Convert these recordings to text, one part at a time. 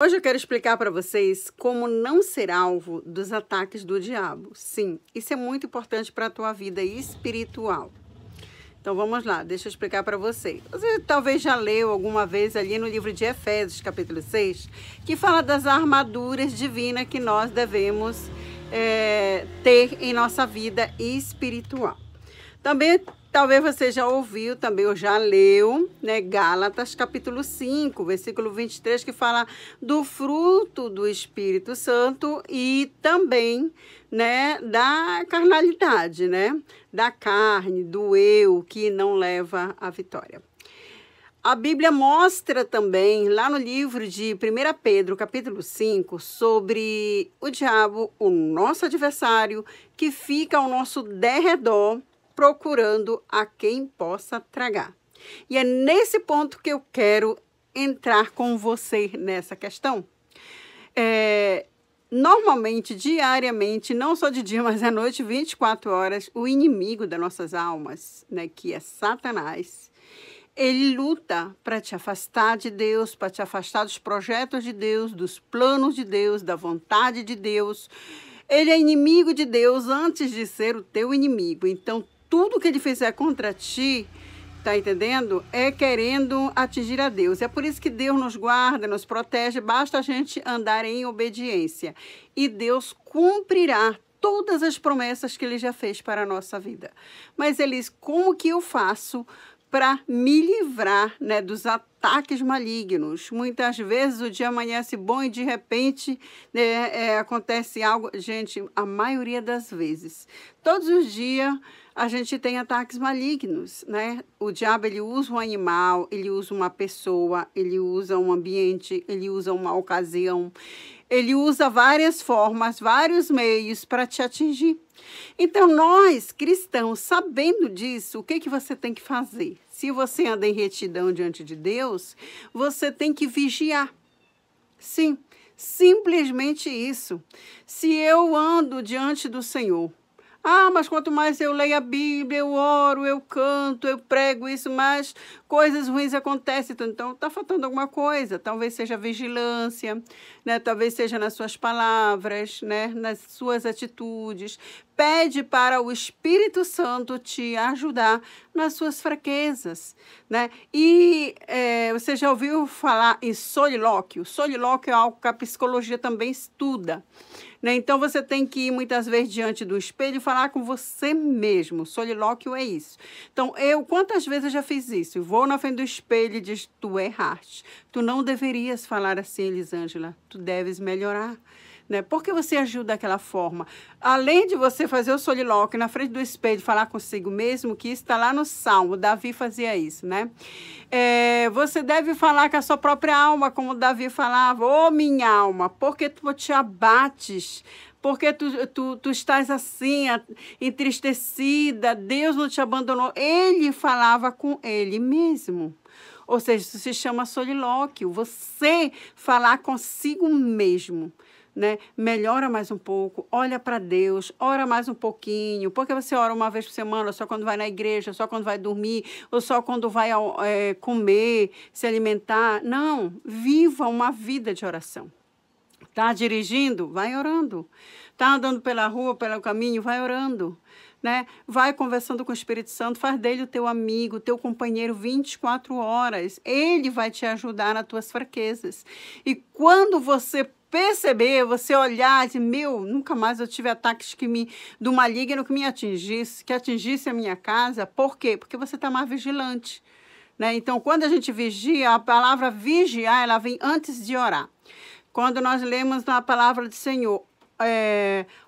Hoje eu quero explicar para vocês como não ser alvo dos ataques do diabo. Sim, isso é muito importante para a tua vida espiritual. Então vamos lá, deixa eu explicar para você. Você talvez já leu alguma vez ali no livro de Efésios, capítulo 6, que fala das armaduras divinas que nós devemos ter em nossa vida espiritual. Também, talvez você já ouviu, também ou já leu, né, Gálatas capítulo 5, versículo 23, que fala do fruto do Espírito Santo e também, né, da carnalidade, né, da carne, do eu, que não leva à vitória. A Bíblia mostra também, lá no livro de 1 Pedro, capítulo 5, sobre o diabo, o nosso adversário, que fica ao nosso derredor, procurando a quem possa tragar. E é nesse ponto que eu quero entrar com você nessa questão. Normalmente, diariamente, não só de dia, mas à noite, 24 horas, o inimigo das nossas almas, né, que é Satanás, ele luta para te afastar de Deus, para te afastar dos projetos de Deus, dos planos de Deus, da vontade de Deus. Ele é inimigo de Deus antes de ser o teu inimigo. Então, tudo que ele fizer contra ti, tá entendendo? É querendo atingir a Deus. É por isso que Deus nos guarda, nos protege, basta a gente andar em obediência. E Deus cumprirá todas as promessas que ele já fez para a nossa vida. Mas ele diz, como que eu faço para me livrar, né, dos ataques malignos? Muitas vezes o dia amanhece bom e de repente, né, acontece algo. Gente, a maioria das vezes, todos os dias a gente tem ataques malignos, né? O diabo, ele usa um animal, ele usa uma pessoa, ele usa um ambiente, ele usa uma ocasião, ele usa várias formas, vários meios para te atingir. Então, nós, cristãos, sabendo disso, o que você tem que fazer? Se você anda em retidão diante de Deus, você tem que vigiar. Sim, simplesmente isso. Se eu ando diante do Senhor, mas quanto mais eu leio a Bíblia, eu oro, eu canto, eu prego isso, mais coisas ruins acontecem. Então, está faltando alguma coisa. Talvez seja vigilância, né? Talvez seja nas suas palavras, né? Nas suas atitudes. Pede para o Espírito Santo te ajudar nas suas fraquezas, né? E você já ouviu falar em solilóquio? Solilóquio é algo que a psicologia também estuda, né? Então, você tem que ir muitas vezes diante do espelho e falar com você mesmo. Solilóquio é isso. Então, quantas vezes eu já fiz isso? Eu vou na frente do espelho e digo, tu erraste. Tu não deverias falar assim, Elisângela. Tu deves melhorar. Né? Por que você agiu daquela forma? Além de você fazer o solilóquio na frente do espelho, falar consigo mesmo, que isso está lá no Salmo, Davi fazia isso, né? Você deve falar com a sua própria alma, como Davi falava, ô minha alma, porque tu te abates, porque tu estás assim, entristecida, Deus não te abandonou. Ele falava com ele mesmo. Ou seja, isso se chama solilóquio, você falar consigo mesmo. Né? Melhora mais um pouco, olha para Deus, ora mais um pouquinho. Porque você ora uma vez por semana, só quando vai na igreja, só quando vai dormir, ou só quando vai comer, se alimentar. Não, viva uma vida de oração. Tá dirigindo? Vai orando. Tá andando pela rua, pelo caminho? Vai orando. Né? Vai conversando com o Espírito Santo, faz dele o teu amigo, teu companheiro 24 horas. Ele vai te ajudar nas tuas fraquezas. E quando você perceber, você olhar e dizer, nunca mais eu tive ataques do maligno que atingisse a minha casa. Por quê? Porque você está mais vigilante. Né? Então, quando a gente vigia, a palavra vigiar, ela vem antes de orar. Quando nós lemos na palavra do Senhor,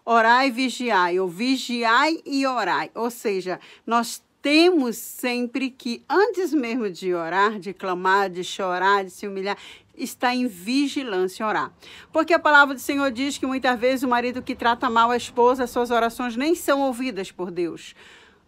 orai e vigiai, ou vigiai e orai. Ou seja, nós temos sempre que, antes mesmo de orar, de clamar, de chorar, de se humilhar, está em vigilância orar. Porque a palavra do Senhor diz que muitas vezes o marido que trata mal a esposa, as suas orações nem são ouvidas por Deus.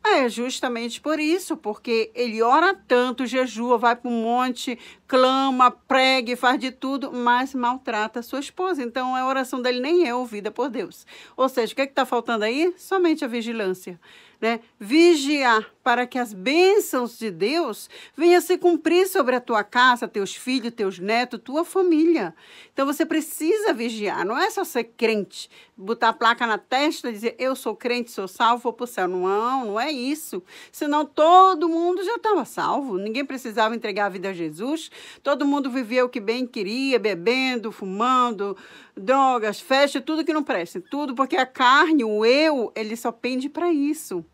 É justamente por isso, porque ele ora tanto, jejua, vai para um monte, clama, prega, faz de tudo, mas maltrata a sua esposa. Então, a oração dele nem é ouvida por Deus. Ou seja, o que está faltando aí? Somente a vigilância. né? Vigiar para que as bênçãos de Deus venham se cumprir sobre a tua casa, teus filhos, teus netos, tua família. Então você precisa vigiar, não é só ser crente, botar a placa na testa e dizer eu sou crente, sou salvo, vou para o céu. Não, não é isso. Senão todo mundo já estava salvo, ninguém precisava entregar a vida a Jesus, todo mundo vivia o que bem queria, bebendo, fumando, drogas, festa, tudo que não presta, tudo porque a carne, o eu, ele só pende para isso.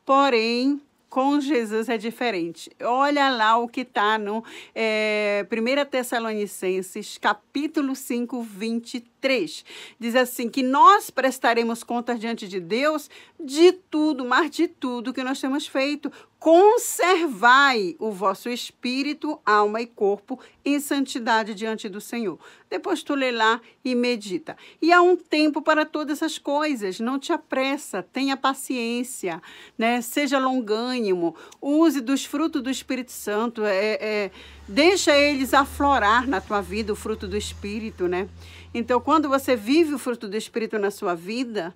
Porém, com Jesus é diferente. Olha lá o que está no 1 Tessalonicenses, capítulo 5, 23. Diz assim, que nós prestaremos contas diante de Deus de tudo, mas de tudo que nós temos feito. Conservai o vosso espírito, alma e corpo em santidade diante do Senhor. Depois tu lê lá e medita. E há um tempo para todas as coisas, não te apressa, tenha paciência, né? Seja longânimo, use dos frutos do Espírito Santo, deixa eles aflorar na tua vida, o fruto do Espírito, né? Então, quando você vive o fruto do Espírito na sua vida,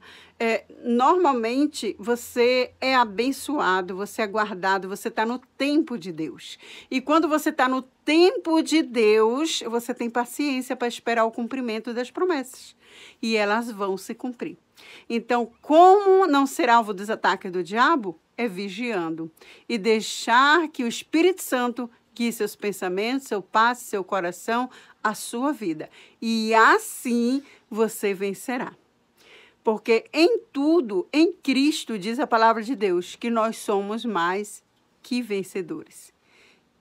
normalmente você é abençoado, você é guardado, você está no tempo de Deus. E quando você está no tempo de Deus, você tem paciência para esperar o cumprimento das promessas. E elas vão se cumprir. Então, como não ser alvo dos ataques do diabo? É vigiando. E deixar que o Espírito Santo guie seus pensamentos, seu passe, seu coração, a sua vida. E assim você vencerá. Porque em tudo, em Cristo, diz a palavra de Deus, que nós somos mais que vencedores.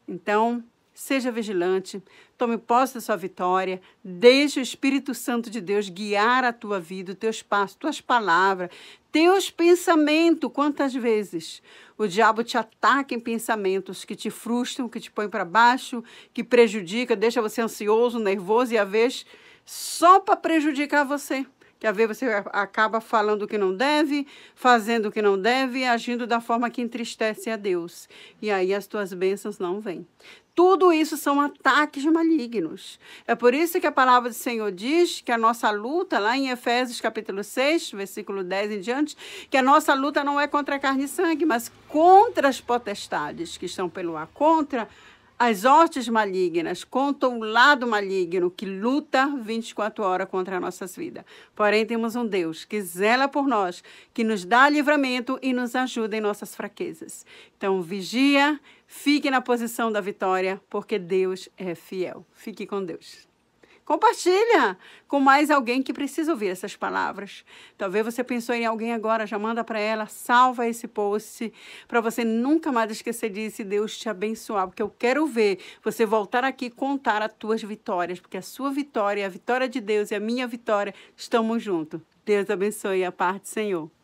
Então, seja vigilante, tome posse da sua vitória, deixe o Espírito Santo de Deus guiar a tua vida, os teus passos, tuas palavras, teus pensamentos. Quantas vezes o diabo te ataca em pensamentos que te frustram, que te põem para baixo, que prejudica, deixa você ansioso, nervoso e às vezes só para prejudicar você. Que às vezes você acaba falando o que não deve, fazendo o que não deve, agindo da forma que entristece a Deus. E aí as tuas bênçãos não vêm. Tudo isso são ataques malignos. É por isso que a palavra do Senhor diz que a nossa luta, lá em Efésios capítulo 6, versículo 10 em diante, que a nossa luta não é contra a carne e sangue, mas contra as potestades que estão pelo ar, contra as hostes malignas, contra o lado maligno que luta 24 horas contra as nossas vidas. Porém, temos um Deus que zela por nós, que nos dá livramento e nos ajuda em nossas fraquezas. Então, vigia, fique na posição da vitória, porque Deus é fiel. Fique com Deus. Compartilha com mais alguém que precisa ouvir essas palavras. Talvez você pensou em alguém agora, já manda para ela, salva esse post, para você nunca mais esquecer disso e Deus te abençoar, porque eu quero ver você voltar aqui e contar as tuas vitórias, porque a sua vitória, a vitória de Deus e a minha vitória, estamos juntos. Deus abençoe a parte, Senhor.